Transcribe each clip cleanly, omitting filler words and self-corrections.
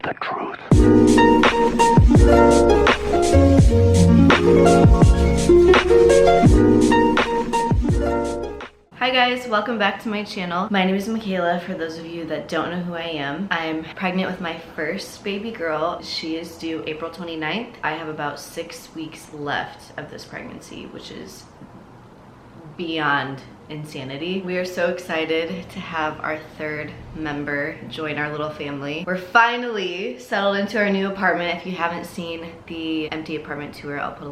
the truth. Hi guys, welcome back to my channel. My name is McKayla, for those of you that don't know who I am. I'm pregnant with my first baby girl. She is due April 29th. I have about 6 weeks left of this pregnancy, which is beyond insanity. We are so excited to have our third member join our little family. We're finally settled into our new apartment. If you haven't seen the empty apartment tour, I'll put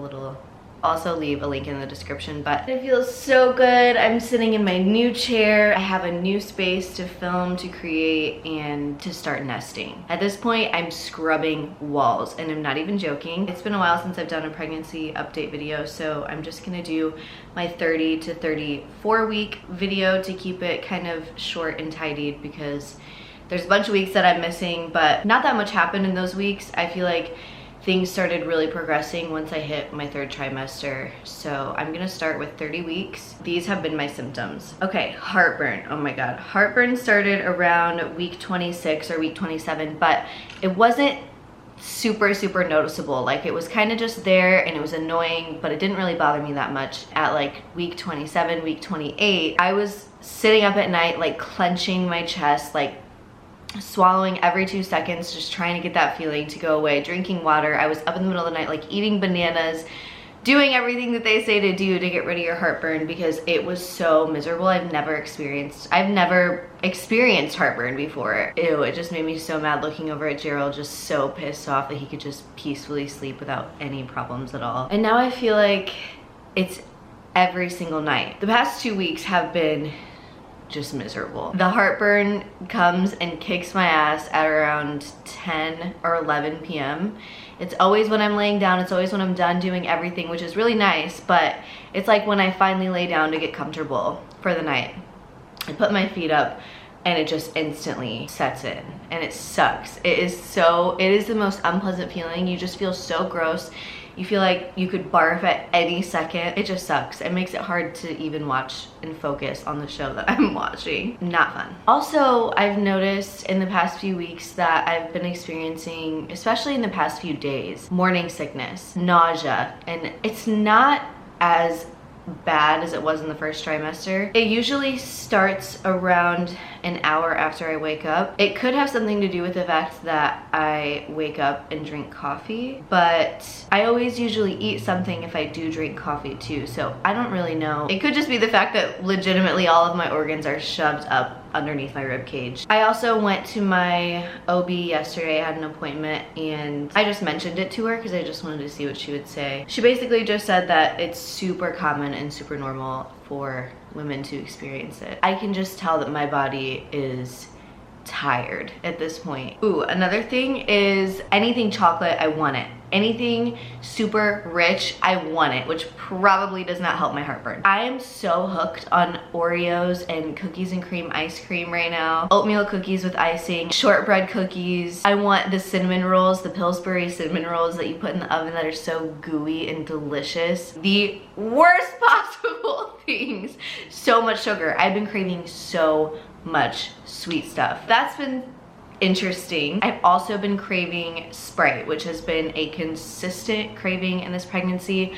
also leave a link in the description, but it feels so good. I'm sitting in my new chair. I have a new space to film, to create, and to start nesting. At this point, I'm scrubbing walls, and I'm not even joking. It's been a while since I've done a pregnancy update video, so I'm just gonna do my 30 to 34 week video to keep it kind of short and tidied, because there's a bunch of weeks that I'm missing, but not that much happened in those weeks. I feel like things started really progressing once I hit my third trimester. So I'm gonna start with 30 weeks. These have been my symptoms. Okay, heartburn. Oh my God. Heartburn started around week 26 or week 27, but it wasn't super noticeable. Like, it was kind of just there and it was annoying, but it didn't really bother me that much. At like week 27, week 28, I was sitting up at night, like clenching my chest, like swallowing every 2 seconds, just trying to get that feeling to go away, drinking water. I was up in the middle of the night, like eating bananas, doing everything that they say to do to get rid of your heartburn, because it was so miserable. I've never experienced heartburn before. Ew, it just made me so mad looking over at Gerald, just so pissed off that he could just peacefully sleep without any problems at all. And now I feel like it's every single night. The past 2 weeks have been just miserable. The heartburn comes and kicks my ass at around 10 or 11 p.m. It's always when I'm laying down, it's always when I'm done doing everything, which is really nice, but it's like when I finally lay down to get comfortable for the night. I put my feet up and it just instantly sets in, and it sucks. It is the most unpleasant feeling. You just feel so gross. You feel like you could barf at any second. It just sucks. It makes it hard to even watch and focus on the show that I'm watching. Not fun. Also, I've noticed in the past few weeks that I've been experiencing, especially in the past few days, morning sickness, nausea, and it's not as bad as it was in the first trimester. It usually starts around an hour after I wake up. It could have something to do with the fact that I wake up and drink coffee, but I always usually eat something if I do drink coffee too, so I don't really know. It could just be the fact that legitimately all of my organs are shoved up underneath my rib cage. I also went to my OB yesterday. I had an appointment and I just mentioned it to her because I just wanted to see what she would say. She basically just said that it's super common and super normal for women to experience it. I can just tell that my body is tired at this point. Ooh, another thing is anything chocolate, I want it. Anything super rich, I want it, which probably does not help my heartburn. I am so hooked on Oreos and cookies and cream ice cream right now. Oatmeal cookies with icing, shortbread cookies. I want the cinnamon rolls, the Pillsbury cinnamon rolls that you put in the oven that are so gooey and delicious. The worst possible things. So much sugar. I've been craving so much sweet stuff. That's been interesting. I've also been craving Sprite, which has been a consistent craving in this pregnancy.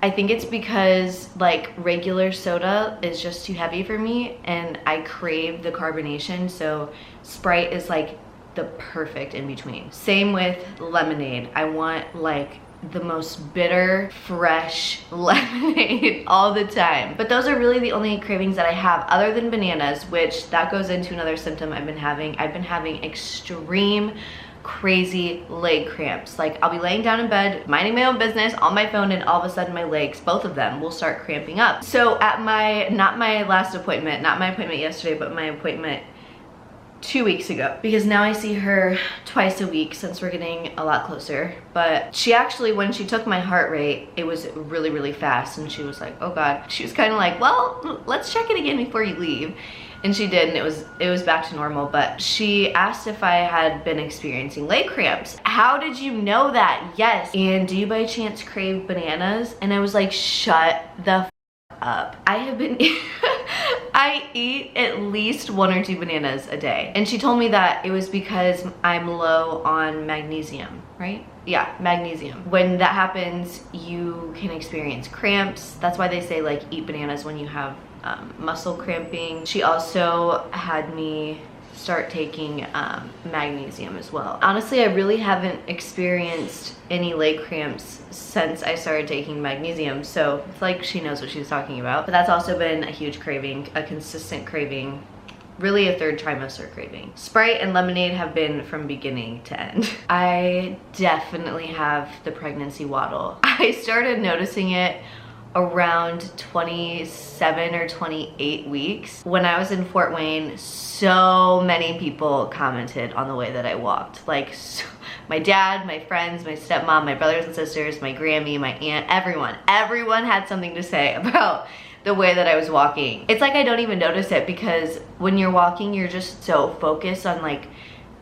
I think it's because like regular soda is just too heavy for me and I crave the carbonation, so Sprite is like the perfect in between. Same with lemonade. I want like the most bitter, fresh lemonade all the time. But those are really the only cravings that I have other than bananas, which that goes into another symptom I've been having. I've been having extreme crazy leg cramps. Like, I'll be laying down in bed, minding my own business on my phone, and all of a sudden my legs, both of them, will start cramping up. So at not my last appointment, not my appointment yesterday, but my appointment 2 weeks ago, because now I see her twice a week since we're getting a lot closer. But she actually, when she took my heart rate, it was really fast, and she was like, oh God. She was kind of like, well, let's check it again before you leave. And she did, and it was back to normal. But she asked if I had been experiencing leg cramps. How did you know that? Yes. And do you by chance crave bananas? And I was like, shut the f up. I have been I eat at least 1 or 2 bananas a day. And she told me that it was because I'm low on magnesium, right? Yeah, magnesium. When that happens, you can experience cramps. That's why they say like eat bananas when you have muscle cramping. She also had me start taking magnesium as well. Honestly, I really haven't experienced any leg cramps since I started taking magnesium, so it's like she knows what she's talking about. But that's also been a huge craving, a consistent craving, really a 3rd trimester craving. Sprite and lemonade have been from beginning to end. I definitely have the pregnancy waddle. I started noticing it around 27 or 28 weeks. When I was in Fort Wayne, so many people commented on the way that I walked. Like my dad, my friends, my stepmom, my brothers and sisters, my Grammy, my aunt, everyone had something to say about the way that I was walking. It's like I don't even notice it, because when you're walking, you're just so focused on like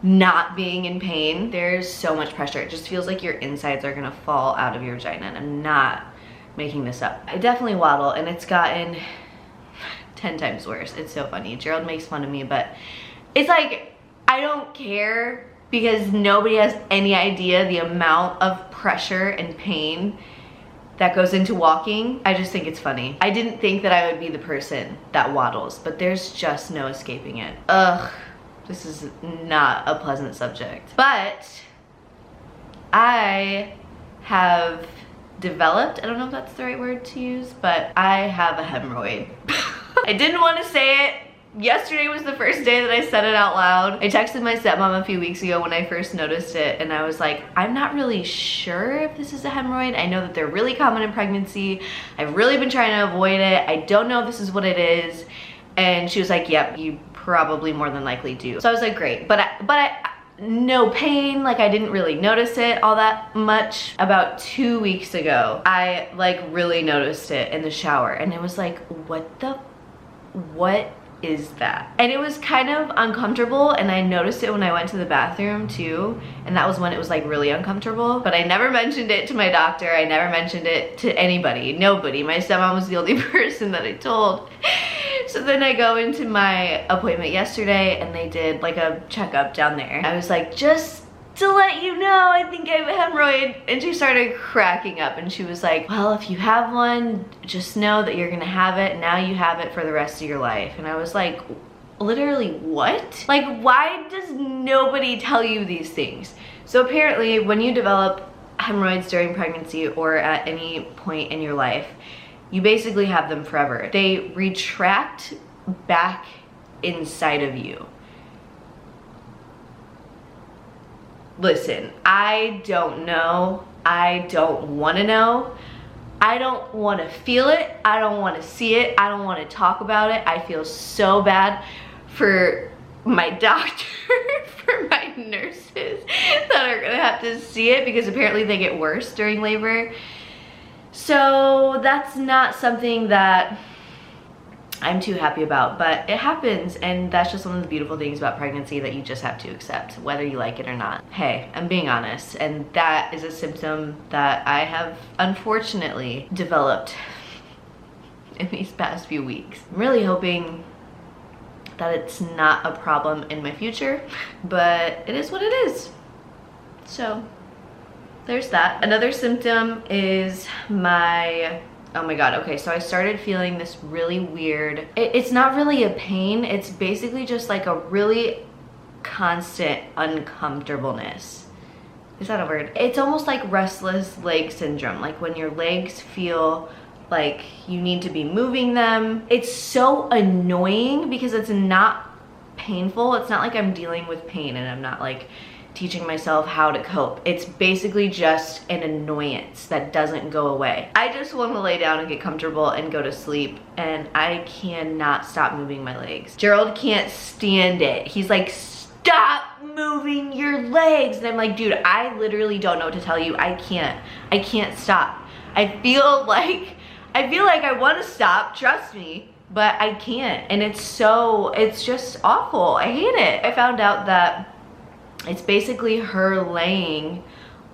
not being in pain. There's so much pressure. It just feels like your insides are gonna fall out of your vagina, and I'm not making this up. I definitely waddle, and it's gotten 10 times worse. It's so funny. Gerald makes fun of me, but it's like I don't care, because nobody has any idea the amount of pressure and pain that goes into walking. I just think it's funny. I didn't think that I would be the person that waddles, but there's just no escaping it. Ugh, this is not a pleasant subject. But I have developed, I don't know if that's the right word to use, but I have a hemorrhoid. I didn't want to say it. Yesterday was the first day that I said it out loud. I texted my stepmom a few weeks ago when I first noticed it, and I was like, I'm not really sure if this is a hemorrhoid. I know that they're really common in pregnancy. I've really been trying to avoid it. I don't know if this is what it is. And she was like, yep, you probably more than likely do. So I was like, great. But no pain, like I didn't really notice it all that much. About 2 weeks ago, I like really noticed it in the shower, and it was like, what is that? And it was kind of uncomfortable, and I noticed it when I went to the bathroom too, and that was when it was like really uncomfortable. But I never mentioned it to my doctor. I never mentioned it to anybody, nobody. My stepmom was the only person that I told. So then I go into my appointment yesterday, and they did like a checkup down there. I was like, just to let you know, I think I have a hemorrhoid. And she started cracking up, and she was like, well, if you have one, just know that you're gonna have it. Now you have it for the rest of your life. And I was like, literally what? Like, why does nobody tell you these things? So apparently when you develop hemorrhoids during pregnancy or at any point in your life, you basically have them forever. They retract back inside of you. Listen, I don't know. I don't want to know. I don't want to feel it. I don't want to see it. I don't want to talk about it. I feel so bad for my doctor, for my nurses that are gonna have to see it, because apparently they get worse during labor. So that's not something that I'm too happy about, but it happens, and that's just one of the beautiful things about pregnancy that you just have to accept, whether you like it or not. Hey, I'm being honest, and that is a symptom that I have unfortunately developed in these past few weeks. I'm really hoping that it's not a problem in my future, but it is what it is. So there's that. Another symptom is my, oh my God, okay, so I started feeling this really weird, it's not really a pain, it's basically just like a really constant uncomfortableness. Is that a word? It's almost like restless leg syndrome, like when your legs feel like you need to be moving them. It's so annoying because it's not painful. It's not like I'm dealing with pain and I'm not like teaching myself how to cope. It's basically just an annoyance that doesn't go away. I just want to lay down and get comfortable and go to sleep, and I cannot stop moving my legs. Gerald can't stand it. He's like, stop moving your legs. And I'm like, dude, I literally don't know what to tell you. I can't stop. I feel like I want to stop, trust me, but I can't. And it's just awful. I hate it. I found out that it's basically her laying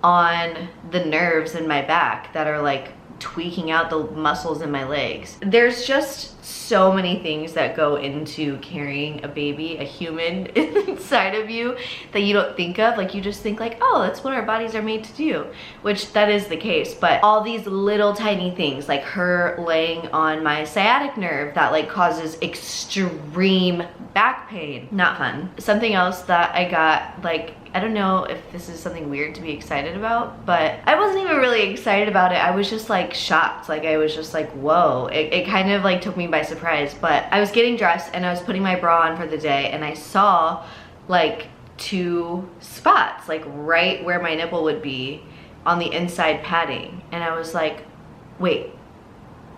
on the nerves in my back that are like tweaking out the muscles in my legs. There's just so many things that go into carrying a baby, a human inside of you that you don't think of. Like, you just think like, oh, that's what our bodies are made to do, which that is the case. But all these little tiny things, like her laying on my sciatic nerve that like causes extreme back pain, not fun. Something else that I got, like, I don't know if this is something weird to be excited about, but I wasn't even really excited about it. I was just like shocked. Like, I was just like, whoa. It kind of like took me by surprise. But I was getting dressed and I was putting my bra on for the day, and I saw like 2 spots, like right where my nipple would be on the inside padding. And I was like, wait.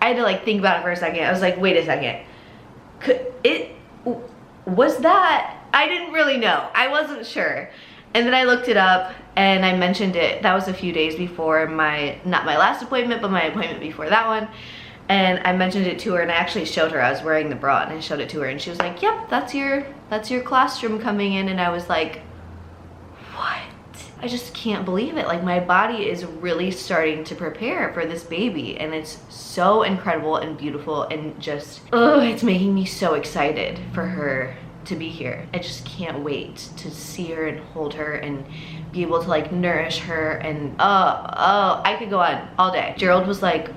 I had to like think about it for a second. I was like, wait a second. Was that? I didn't really know. I wasn't sure. And then I looked it up and I mentioned it. That was a few days before not my last appointment, but my appointment before that one. And I mentioned it to her, and I actually showed her. I was wearing the bra and I showed it to her, and she was like, yep, that's your colostrum coming in. And I was like, what? I just can't believe it. Like, my body is really starting to prepare for this baby, and it's so incredible and beautiful, and just, it's making me so excited for her to be here. I just can't wait to see her and hold her and be able to like nourish her, and I could go on all day. Gerald was like,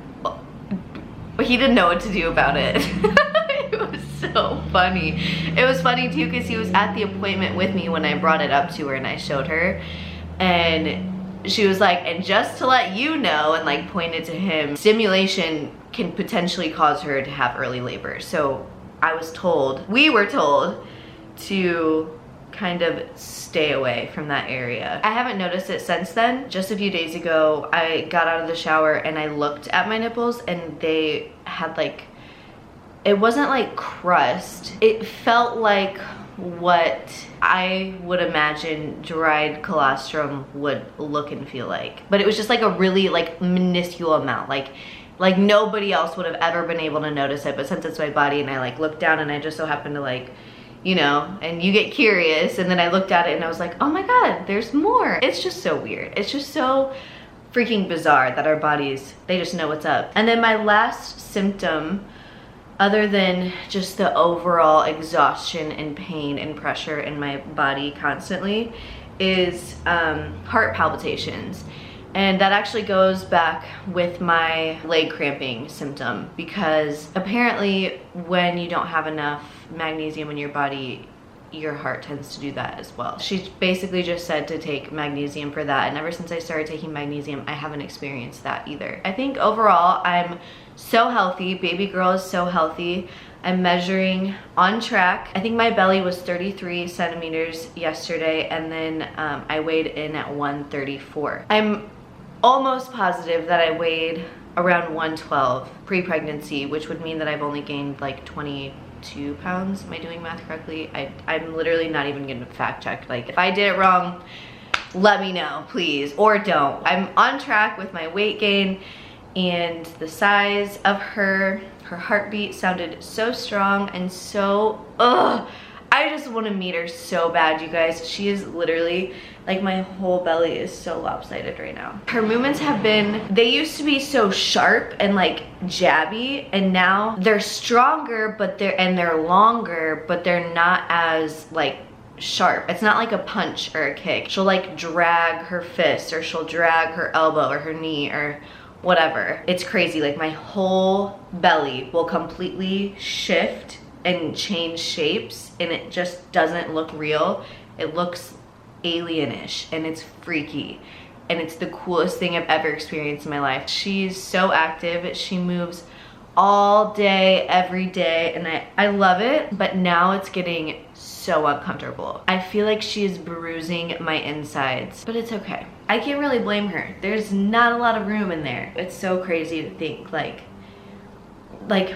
he didn't know what to do about it. It was so funny. It was funny too because he was at the appointment with me when I brought it up to her and I showed her, and she was like, and just to let you know, and like pointed to him, stimulation can potentially cause her to have early labor. So we were told to kind of stay away from that area. I haven't noticed it since then. Just a few days ago, I got out of the shower and I looked at my nipples, and they had like, it wasn't like crust. It felt like what I would imagine dried colostrum would look and feel like. But it was just like a really like minuscule amount. Like nobody else would have ever been able to notice it, but since it's my body and I like looked down and I just so happened to like, you know, and you get curious, and then I looked at it and I was like, oh my God, there's more. It's just so weird. It's just so freaking bizarre that our bodies, they just know what's up. And then my last symptom, other than just the overall exhaustion and pain and pressure in my body constantly, is heart palpitations. And that actually goes back with my leg cramping symptom, because apparently when you don't have enough magnesium in your body, your heart tends to do that as well. She basically just said to take magnesium for that, and ever since I started taking magnesium, I haven't experienced that either. I think overall I'm so healthy. Baby girl is so healthy. I'm measuring on track. I think my belly was 33 centimeters yesterday, and then I weighed in at 134. I'm almost positive that I weighed around 112 pre-pregnancy, which would mean that I've only gained like 22 pounds. Am I doing math correctly? I'm literally not even gonna fact check. Like, if I did it wrong, let me know, please, or don't. I'm on track with my weight gain, and the size of her heartbeat sounded so strong and so, I just want to meet her so bad, you guys. She is literally, like, my whole belly is so lopsided right now. Her movements have been, they used to be so sharp and like jabby, and now they're stronger, but they're longer, but they're not as like sharp. It's not like a punch or a kick. She'll like drag her fist, or she'll drag her elbow or her knee or whatever. It's crazy. Like, my whole belly will completely shift and change shapes, and it just doesn't look real. It looks alienish, and it's freaky, and it's the coolest thing I've ever experienced in my life. She's so active. She moves all day, every day, and I love it, but now it's getting so uncomfortable. I feel like she is bruising my insides, but it's okay. I can't really blame her. There's not a lot of room in there. It's so crazy to think, like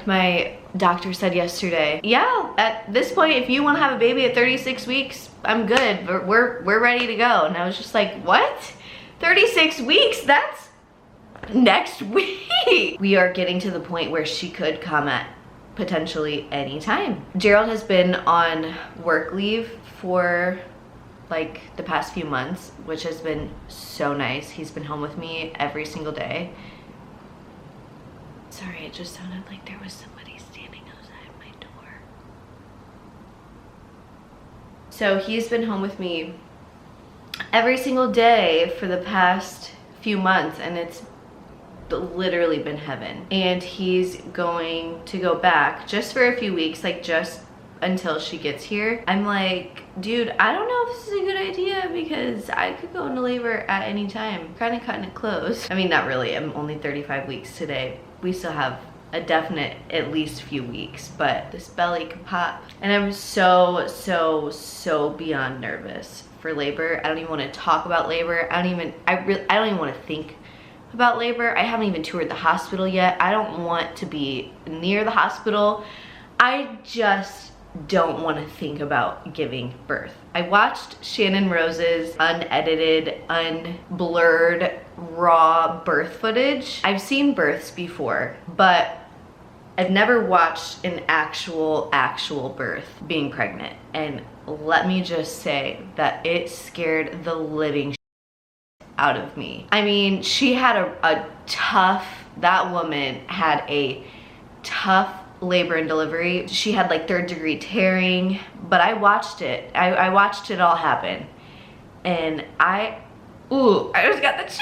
my doctor said yesterday, yeah, at this point, if you want to have a baby at 36 weeks, I'm good. We're ready to go. And I was just like, what? 36 weeks? That's next week. We are getting to the point where she could come at potentially any time. Gerald has been on work leave for like the past few months, which has been so nice. He's been home with me every single day. Sorry, it just sounded like there was somebody standing outside my door. So he's been home with me every single day for the past few months, and it's literally been heaven. And he's going to go back just for a few weeks, like just until she gets here. I'm like, dude, I don't know if this is a good idea because I could go into labor at any time. Kind of cutting it close. I mean, not really, I'm only 35 weeks today. We still have a definite at least few weeks, but this belly can pop. And I'm so beyond nervous for labor. I don't even want to talk about labor. I don't even want to think about labor. I haven't even toured the hospital yet. I don't want to be near the hospital. I just don't want to think about giving birth. I watched Shannon Rose's unedited, unblurred, raw birth footage. I've seen births before, but I've never watched an actual birth being pregnant. And let me just say that it scared the living out of me. I mean, she had that woman had a tough labor and delivery. She had like 3rd degree tearing, but I watched it. I watched it all happen. And I just got the chills.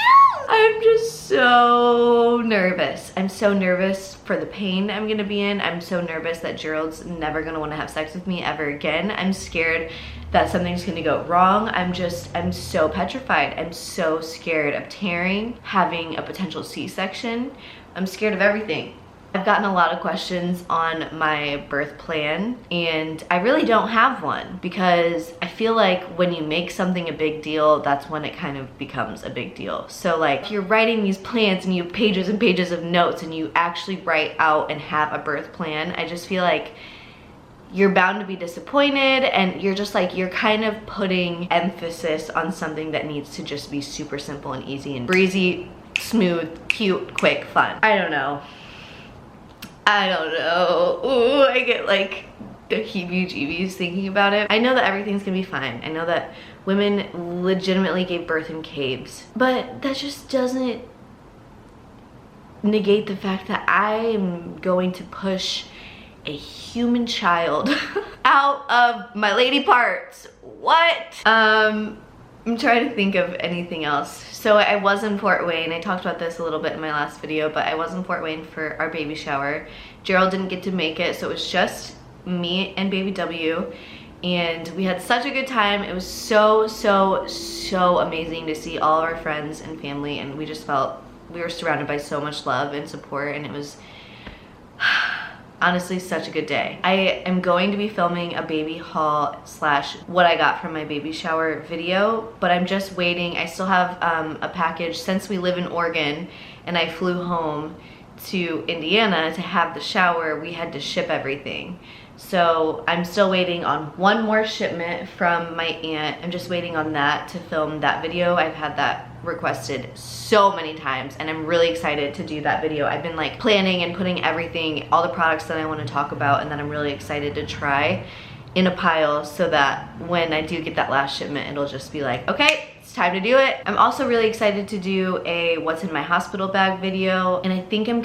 I'm just so nervous. I'm so nervous for the pain I'm gonna be in. I'm so nervous that Gerald's never gonna wanna have sex with me ever again. I'm scared that something's gonna go wrong. I'm so petrified. I'm so scared of tearing, having a potential C-section. I'm scared of everything. I've gotten a lot of questions on my birth plan, and I really don't have one because I feel like when you make something a big deal, that's when it kind of becomes a big deal. So like, if you're writing these plans and you have pages and pages of notes and you actually write out and have a birth plan, I just feel like you're bound to be disappointed, and you're just like, you're kind of putting emphasis on something that needs to just be super simple and easy and breezy, smooth, cute, quick, fun. I don't know. Ooh, I get like the heebie-jeebies thinking about it. I know that everything's gonna be fine. I know that women legitimately gave birth in caves, but that just doesn't negate the fact that I am going to push a human child out of my lady parts. What? I'm trying to think of anything else. So I was in Fort Wayne. I talked about this a little bit in my last video, but I was in Fort Wayne for our baby shower. Gerald didn't get to make it, so it was just me and baby W, and we had such a good time. It was so amazing to see all of our friends and family, and we just felt we were surrounded by so much love and support, and it was honestly such a good day. I am going to be filming a baby haul / what I got from my baby shower video, but I'm just waiting. I still have a package since we live in Oregon and I flew home to Indiana to have the shower. We had to ship everything. So I'm still waiting on one more shipment from my aunt. I'm just waiting on that to film that video. I've had that requested so many times, and I'm really excited to do that video. I've been like planning and putting everything, all the products that I want to talk about and that I'm really excited to try, in a pile, so that when I do get that last shipment, it'll just be like, okay, it's time to do it. I'm also really excited to do a what's in my hospital bag video, and I think I'm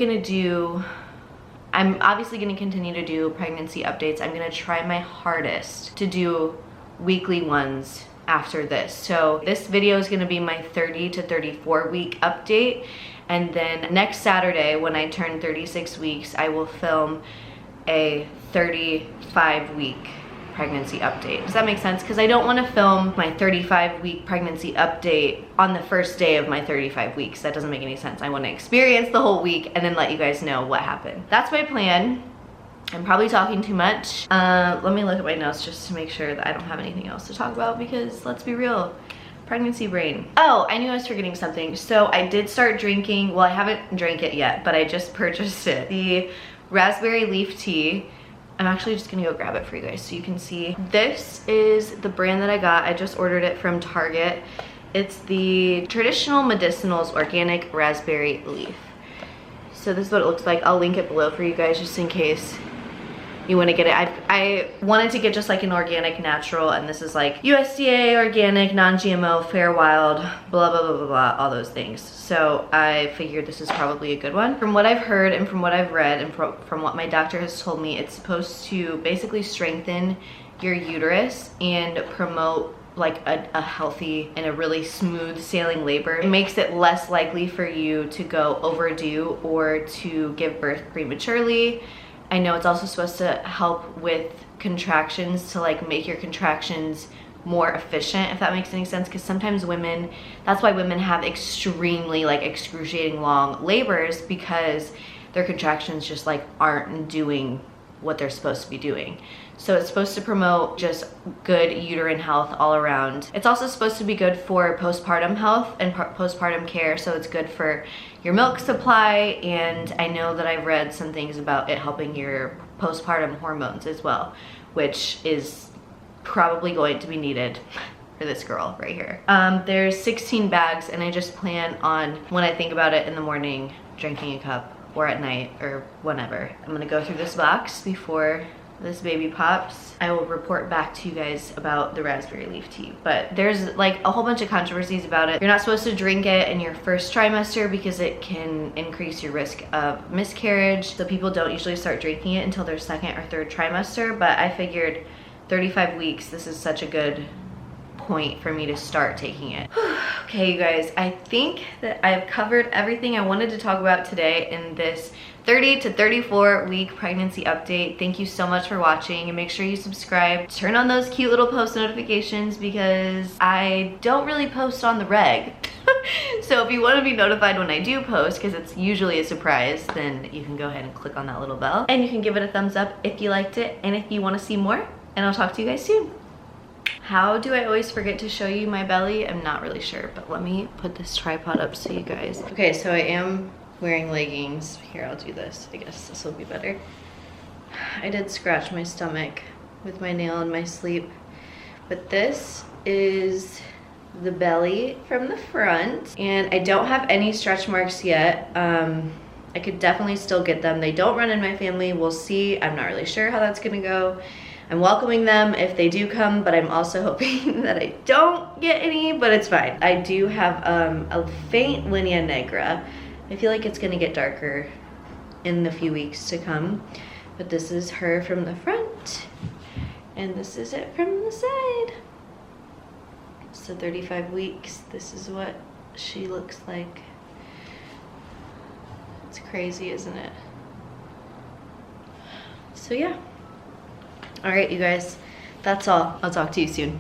obviously gonna continue to do pregnancy updates. I'm gonna try my hardest to do weekly ones after this. So this video is gonna be my 30 to 34 week update. And then next Saturday, when I turn 36 weeks, I will film a 35 week pregnancy update. Does that make sense? Because I don't want to film my 35 week pregnancy update on the first day of my 35 weeks. That doesn't make any sense. I want to experience the whole week and then let you guys know what happened. That's my plan. I'm probably talking too much. Let me look at my notes just to make sure that I don't have anything else to talk about, because let's be real, pregnancy brain. Oh, I knew I was forgetting something. So I did start drinking, well, I haven't drank it yet, but I just purchased it. The raspberry leaf tea. I'm actually just gonna go grab it for you guys so you can see. This is the brand that I got. I just ordered it from Target. It's the Traditional Medicinals Organic Raspberry Leaf. So this is what it looks like. I'll link it below for you guys just in case you want to get it. I wanted to get just like an organic natural, and this is like USDA organic, non-GMO, fair, wild, blah blah blah blah blah, all those things. So I figured this is probably a good one. From what I've heard and from what I've read and from what my doctor has told me, it's supposed to basically strengthen your uterus and promote like a healthy and a really smooth sailing labor. It makes it less likely for you to go overdue or to give birth prematurely. I know it's also supposed to help with contractions, to like make your contractions more efficient, if that makes any sense, because sometimes women, that's why women have extremely like excruciating long labors, because their contractions just like aren't doing what they're supposed to be doing. So it's supposed to promote just good uterine health all around. It's also supposed to be good for postpartum health and postpartum care, so it's good for your milk supply, and I know that I've read some things about it helping your postpartum hormones as well, which is probably going to be needed for this girl right here. There's 16 bags, and I just plan on, when I think about it in the morning, drinking a cup, or at night, or whenever. I'm gonna go through this box before this baby pops. I will report back to you guys about the raspberry leaf tea, but there's like a whole bunch of controversies about it. You're not supposed to drink it in your first trimester because it can increase your risk of miscarriage. So people don't usually start drinking it until their second or third trimester, but I figured 35 weeks, this is such a good point for me to start taking it. Okay, you guys, I think that I've covered everything I wanted to talk about today in this 30 to 34 week pregnancy update. Thank you so much for watching, and make sure you subscribe. Turn on those cute little post notifications because I don't really post on the reg. So if you want to be notified when I do post, because it's usually a surprise, then you can go ahead and click on that little bell, and you can give it a thumbs up if you liked it and if you want to see more, and I'll talk to you guys soon. How do I always forget to show you my belly? I'm not really sure, but let me put this tripod up so you guys. Okay, so I am wearing leggings. Here, I'll do this. I guess this will be better. I did scratch my stomach with my nail in my sleep, but this is the belly from the front, and I don't have any stretch marks yet. I could definitely still get them. They don't run in my family. We'll see. I'm not really sure how that's gonna go. I'm welcoming them if they do come, but I'm also hoping that I don't get any, but it's fine. I do have a faint linea negra. I feel like it's gonna get darker in the few weeks to come, but this is her from the front, and this is it from the side. So 35 weeks, this is what she looks like. It's crazy, isn't it? So yeah. All right, you guys, that's all. I'll talk to you soon.